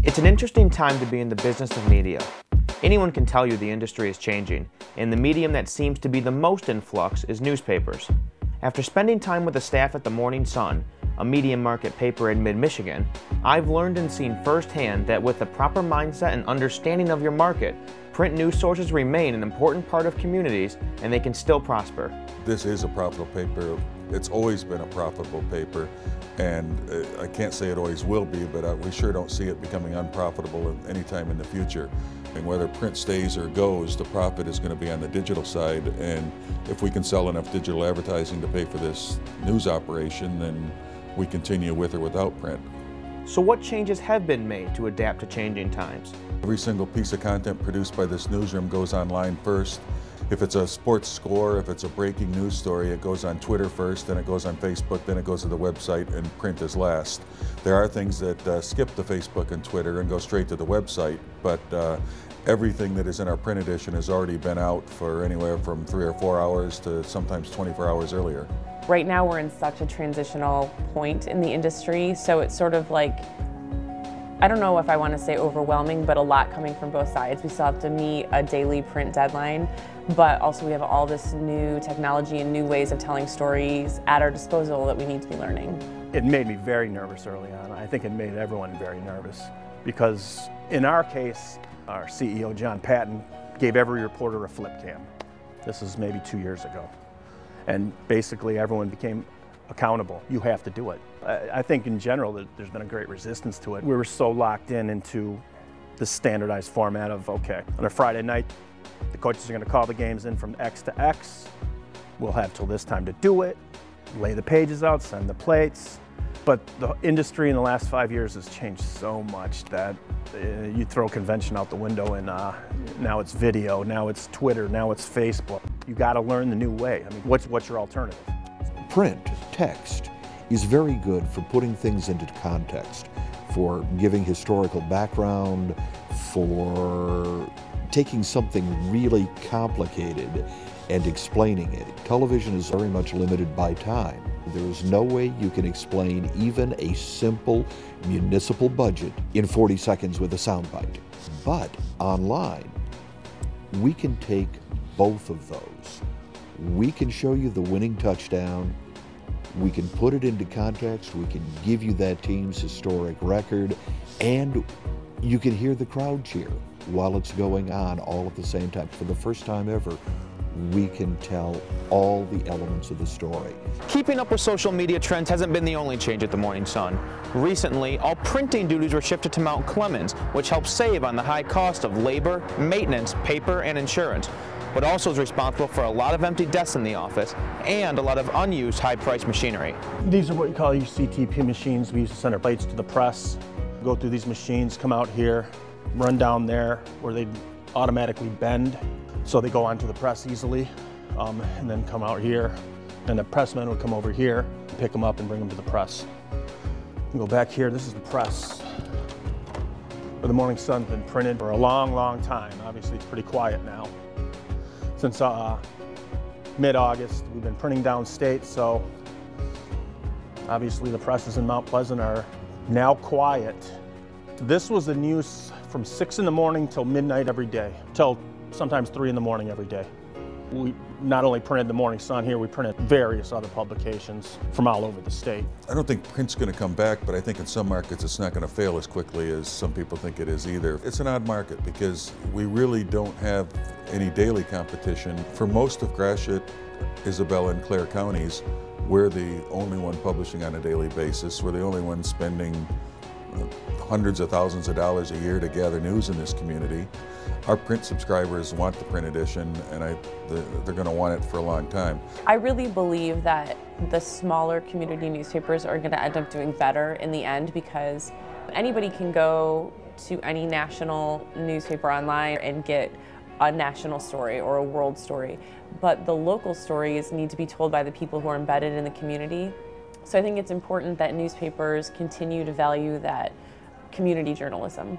It's an interesting time to be in the business of media. Anyone can tell you the industry is changing, and the medium that seems to be the most in flux is newspapers. After spending time with the staff at the Morning Sun, a medium market paper in mid-Michigan, I've learned and seen firsthand that with the proper mindset and understanding of your market, print news sources remain an important part of communities and they can still prosper. This is a profitable paper. It's always been a profitable paper, and I can't say it always will be, but we sure don't see it becoming unprofitable anytime in the future. And whether print stays or goes, the profit is going to be on the digital side, and if we can sell enough digital advertising to pay for this news operation, then we continue with or without print. So what changes have been made to adapt to changing times? Every single piece of content produced by this newsroom goes online first. If it's a sports score, if it's a breaking news story, it goes on Twitter first, then it goes on Facebook, then it goes to the website, and print is last. There are things that skip the Facebook and Twitter and go straight to the website, but everything that is in our print edition has already been out for anywhere from 3 or 4 hours to sometimes 24 hours earlier. Right now we're in such a transitional point in the industry, so it's sort of like, I don't know if I want to say overwhelming, but a lot coming from both sides. We still have to meet a daily print deadline, but also we have all this new technology and new ways of telling stories at our disposal that we need to be learning. It made me very nervous early on. I think it made everyone very nervous because in our case, our CEO, John Patton, gave every reporter a flip cam. This is maybe 2 years ago. And basically everyone became accountable. You have to do it. I think in general that there's been a great resistance to it. We were so locked into the standardized format of, okay, on a Friday night, the coaches are going to call the games in from X to X. We'll have till this time to do it, lay the pages out, send the plates. But the industry in the last 5 years has changed so much that you throw convention out the window, and now it's video, now it's Twitter, now it's Facebook. You got to learn the new way. I mean, what's your alternative? Print, text, is very good for putting things into context, for giving historical background, for taking something really complicated and explaining it. Television is very much limited by time. There is no way you can explain even a simple municipal budget in 40 seconds with a soundbite. But online, we can take both of those. We can show you the winning touchdown, we can put it into context, we can give you that team's historic record, and you can hear the crowd cheer while it's going on all at the same time. For the first time ever, we can tell all the elements of the story. Keeping up with social media trends hasn't been the only change at the Morning Sun. Recently, all printing duties were shifted to Mount Clemens, which helps save on the high cost of labor, maintenance, paper, and insurance, but also is responsible for a lot of empty desks in the office and a lot of unused high-priced machinery. These are what you call your CTP machines. We used to send our plates to the press, go through these machines, come out here, run down there where they automatically bend, so they go onto the press easily, and then come out here, and the pressman would come over here, pick them up and bring them to the press. And go back here, this is the press where the Morning Sun's been printed for a long, long time. Obviously it's pretty quiet now. Since mid-August, we've been printing downstate, so obviously the presses in Mount Pleasant are now quiet. This was the news from 6 in the morning till midnight every day, till sometimes 3 in the morning every day. We not only printed the Morning Sun here, we printed various other publications from all over the state. I don't think print's going to come back, but I think in some markets it's not going to fail as quickly as some people think it is either. It's an odd market because we really don't have any daily competition. For most of Gratiot, Isabella, and Clare counties, we're the only one publishing on a daily basis. We're the only one spending hundreds of thousands of dollars a year to gather news in this community. Our print subscribers want the print edition, and they're going to want it for a long time. I really believe that the smaller community newspapers are going to end up doing better in the end, because anybody can go to any national newspaper online and get a national story or a world story, but the local stories need to be told by the people who are embedded in the community. So I think it's important that newspapers continue to value that community journalism.